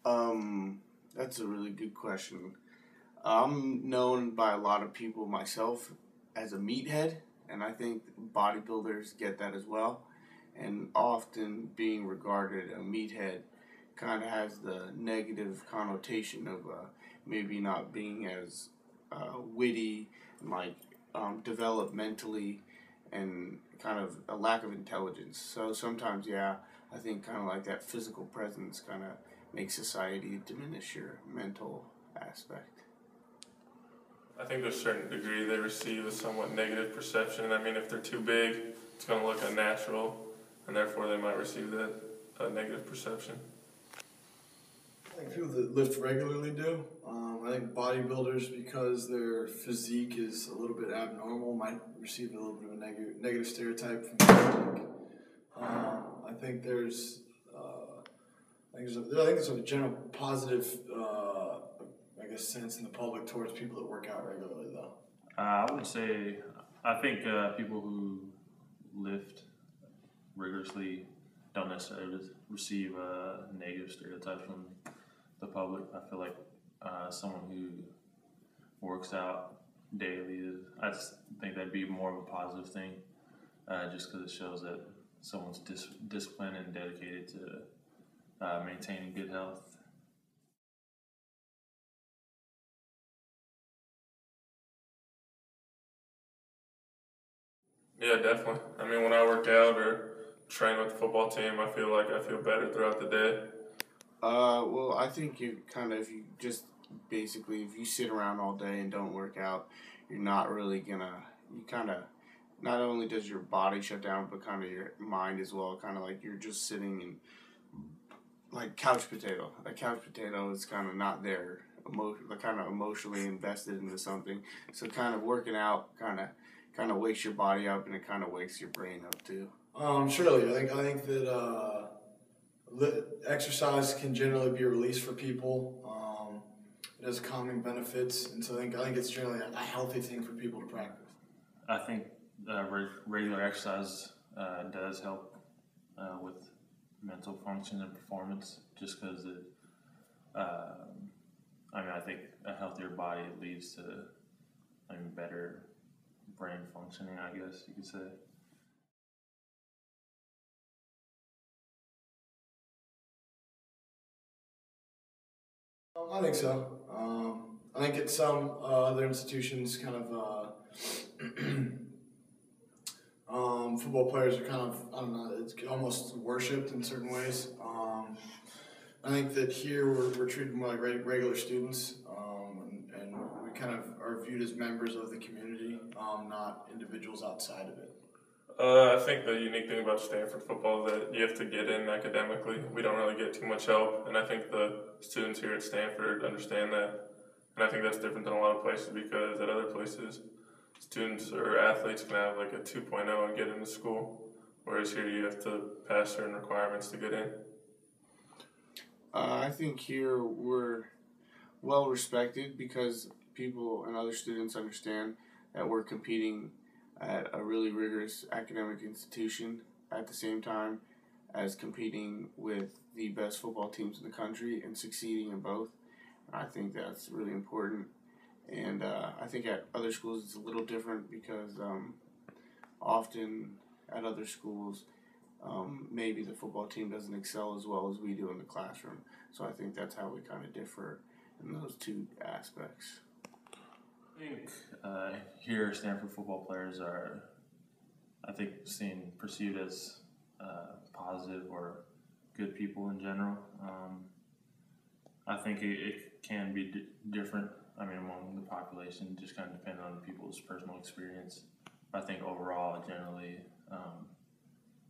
That's a really good question. I'm known by a lot of people myself as a meathead, and I think bodybuilders get that as well. And often being regarded a meathead kind of has the negative connotation of maybe not being as witty and like developmentally and kind of a lack of intelligence. So sometimes, yeah, I think kind of like that physical presence kind of makes society diminish your mental aspect. I think to a certain degree they receive a somewhat negative perception. I mean, if they're too big, it's going to look unnatural, and therefore they might receive that negative perception. I think people that lift regularly do. I think bodybuilders, because their physique is a little bit abnormal, might receive a little bit of a negative stereotype from physique. I think there's, there's a general positive, sense in the public towards people that work out regularly, though. I would say, I think people who lift rigorously don't necessarily receive negative stereotypes from the public. I feel like someone who works out daily, I just think that'd be more of a positive thing, just because it shows that someone's disciplined and dedicated to maintaining good health. Yeah, definitely. I mean, when I work out or train with the football team, I feel like I feel better throughout the day. Well, I think if you just basically, if you sit around all day and don't work out, you're not really gonna, you kind of, not only does your body shut down, but kind of your mind as well. Kind of like you're just sitting and, like couch potato. A couch potato is kind of not there, like kind of emotionally invested into something. So kind of working out kind of wakes your body up, and it kind of wakes your brain up too. Surely, I think that exercise can generally be a release for people. It has calming benefits, and so I think it's generally a healthy thing for people to practice. I think regular exercise does help with mental function and performance, just because it. I think a healthier body leads to better brain functioning, I guess you could say. I think so. I think at some other institutions, kind of football players are kind of, I don't know, it's almost worshipped in certain ways. I think that here we're treated more like regular students, and we kind of are viewed as members of the community, not individuals outside of it. I think the unique thing about Stanford football is that you have to get in academically. We don't really get too much help, and I think the students here at Stanford understand that. And I think that's different than a lot of places, because at other places, students or athletes can have like a 2.0 and get into school, whereas here you have to pass certain requirements to get in. I think here we're well respected because people and other students understand that we're competing at a really rigorous academic institution at the same time as competing with the best football teams in the country and succeeding in both. I think that's really important. And I think at other schools it's a little different because often at other schools maybe the football team doesn't excel as well as we do in the classroom. So I think that's how we kind of differ in those two aspects. I think here Stanford football players are, I think, perceived as positive or good people in general. I think it can be different. Among the population, just kind of depending on people's personal experience. I think overall, generally,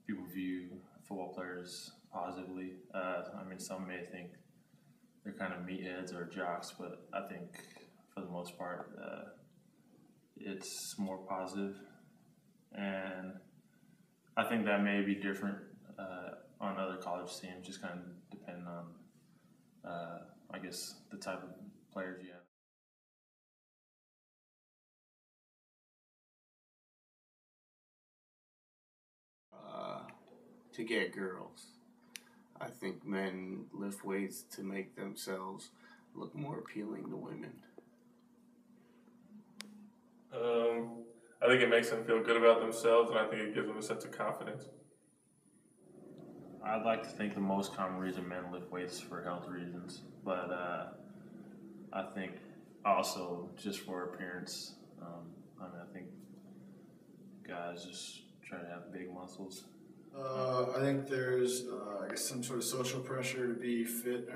people view football players positively. Some may think they're kind of meatheads or jocks, but I think for the most part, it's more positive. And I think that may be different on other college teams, just kind of depending on, the type of players you have. To get girls. I think men lift weights to make themselves look more appealing to women. I think it makes them feel good about themselves, and I think it gives them a sense of confidence. I'd like to think the most common reason men lift weights is for health reasons, but I think also just for appearance. I think guys just try to have big muscles. I think there's, I guess, some sort of social pressure to be fit.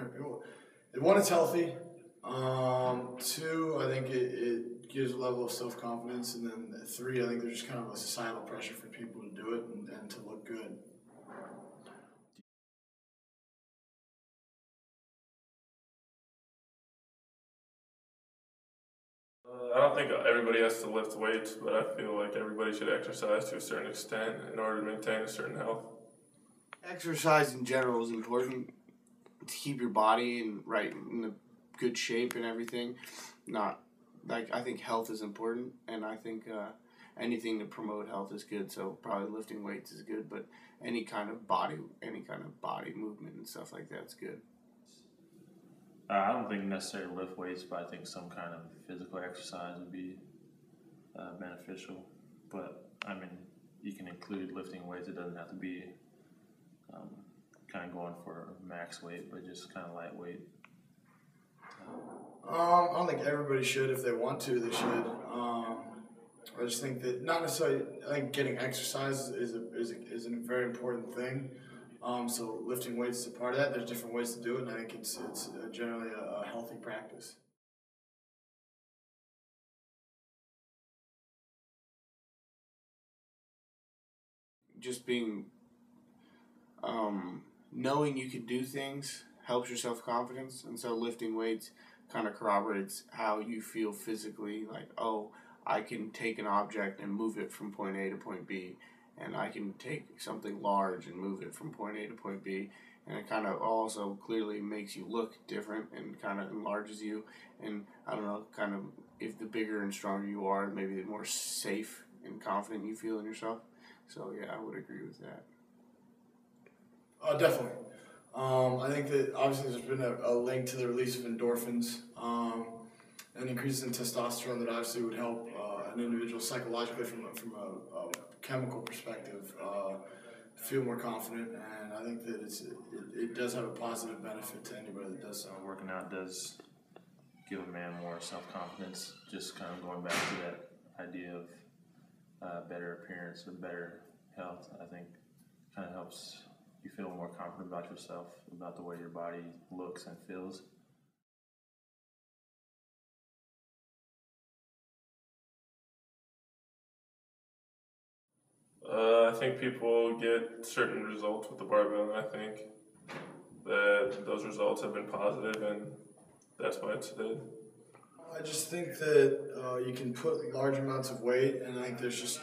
One, it's healthy. Two, I think it gives a level of self-confidence. And then three, I think there's just kind of a societal pressure for people to do it and to look good. I don't think everybody has to lift weights, but I feel like everybody should exercise to a certain extent in order to maintain a certain health. Exercise in general is important to keep your body in a good shape and everything. I think health is important, and I think anything to promote health is good. So probably lifting weights is good, but any kind of body movement and stuff like that's good. I don't think necessarily lift weights, but I think some kind of physical exercise would be beneficial. But I mean, you can include lifting weights. It doesn't have to be kind of going for max weight, but just kind of lightweight. I don't think everybody should. If they want to, they should. I just think that not necessarily. I think getting exercise is a very important thing. So lifting weights is a part of that. There's different ways to do it, and I think it's generally a healthy practice. Just being knowing you can do things helps your self-confidence, and so lifting weights kind of corroborates how you feel physically, like, oh, I can take an object and move it from point A to point B, and I can take something large and move it from point A to point B, and it kind of also clearly makes you look different and kind of enlarges you, and I don't know, kind of if the bigger and stronger you are, maybe the more safe and confident you feel in yourself. So yeah, I would agree with that. Definitely. I think that obviously there's been a link to the release of endorphins and increases in testosterone that obviously would help an individual psychologically from a chemical perspective feel more confident, and I think that it does have a positive benefit to anybody that does so. Working out does give a man more self-confidence, just kind of going back to that idea of better appearance or better health. I think kind of helps you feel more confident about yourself, about the way your body looks and feels. I think people get certain results with the barbell, and I think that those results have been positive, and that's why it's good. I just think that you can put large amounts of weight, and I think there's just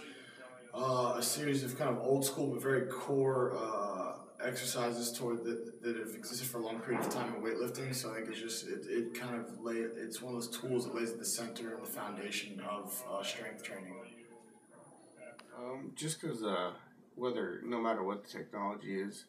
a series of kind of old school but very core exercises that have existed for a long period of time in weightlifting. So I think it's just it's one of those tools that lays at the center and the foundation of strength training. Just because no matter what the technology is,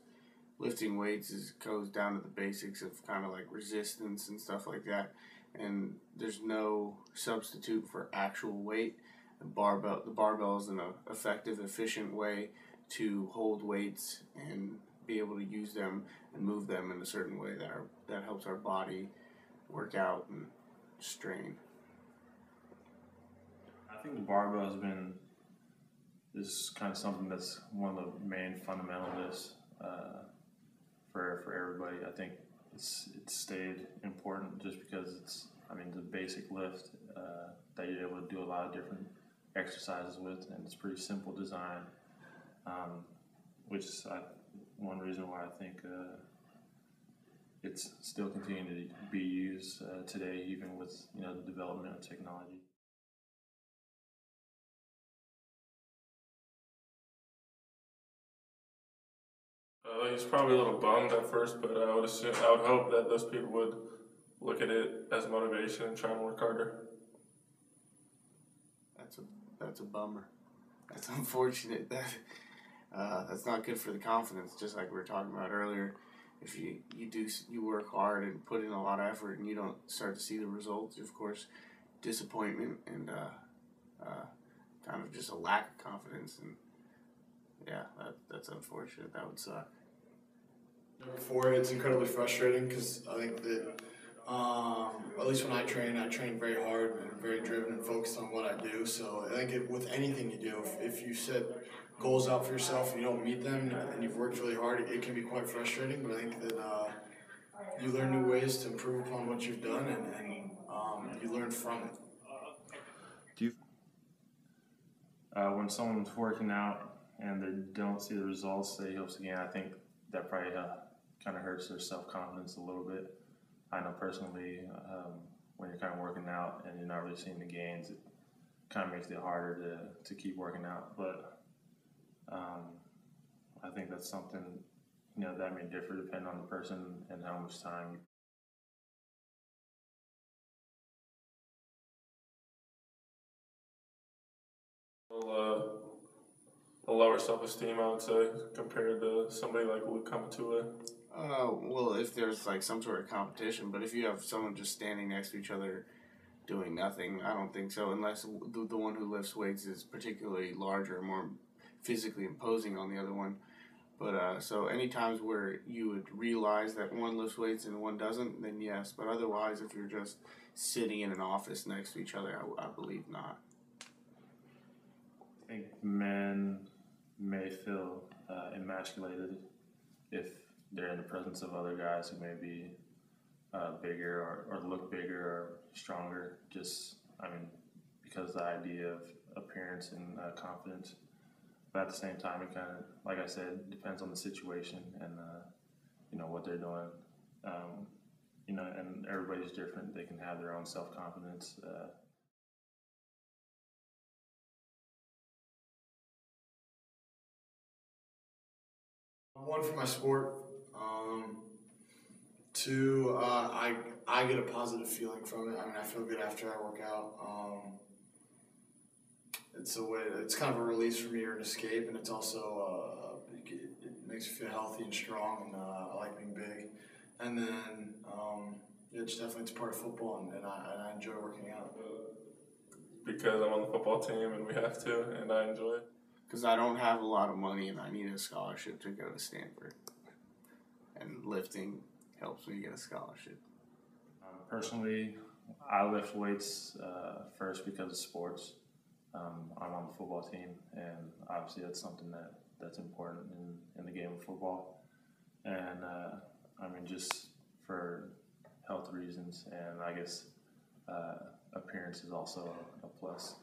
lifting weights goes down to the basics of kind of like resistance and stuff like that, and there's no substitute for actual weight. The barbell is an effective, efficient way to hold weights and be able to use them and move them in a certain way that helps our body work out and strain. I think the barbell has been this kind of something that's one of the main fundamentalists for everybody. I think it's stayed important just because it's the basic lift that you're able to do a lot of different exercises with, and it's pretty simple design, which is one reason why I think it's still continuing to be used today, even with the development of technology. He's probably a little bummed at first, but I would hope that those people would look at it as motivation and try and work harder. That's a bummer. That's unfortunate. That's not good for the confidence, just like we were talking about earlier. if you work hard and put in a lot of effort and you don't start to see the results, of course, disappointment and kind of just a lack of confidence, and yeah, that's unfortunate. That would suck. Before, it's incredibly frustrating because I think that at least when I train very hard and very driven and focused on what I do. So I think with anything you do, if you set goals out for yourself and you don't meet them and you've worked really hard, it can be quite frustrating. But I think that you learn new ways to improve upon what you've done, and you learn from it. When someone's working out and they don't see the results they hope again, I think that probably kind of hurts their self-confidence a little bit. I know personally, when you're kind of working out and you're not really seeing the gains, it kind of makes it harder to keep working out. But I think that's something, that may differ depending on the person and how much time. A lower self-esteem, I would say, compared to somebody like Luke Kamatua. Well, if there's like some sort of competition, but if you have someone just standing next to each other doing nothing, I don't think so, unless the one who lifts weights is particularly larger or more physically imposing on the other one. But so any times where you would realize that one lifts weights and one doesn't, then yes. But otherwise, if you're just sitting in an office next to each other, I believe not. I think men may feel emasculated if they're in the presence of other guys who may be bigger or look bigger or stronger. Because the idea of appearance and confidence. But at the same time, it kind of, like I said, depends on the situation and what they're doing. And everybody's different. They can have their own self-confidence. One, for my sport. Two, I get a positive feeling from it. I mean, I feel good after I work out. It's a way. It's kind of a release for me or an escape, and it's also it makes you feel healthy and strong. And I like being big. And then it's definitely it's part of football, and I enjoy working out. Because I'm on the football team and we have to, and I enjoy it. Because I don't have a lot of money and I need a scholarship to go to Stanford. And lifting helps me get a scholarship. Personally, I lift weights first because of sports. I'm on the football team, and obviously that's something that's important in the game of football. And just for health reasons, and I guess appearance is also a plus.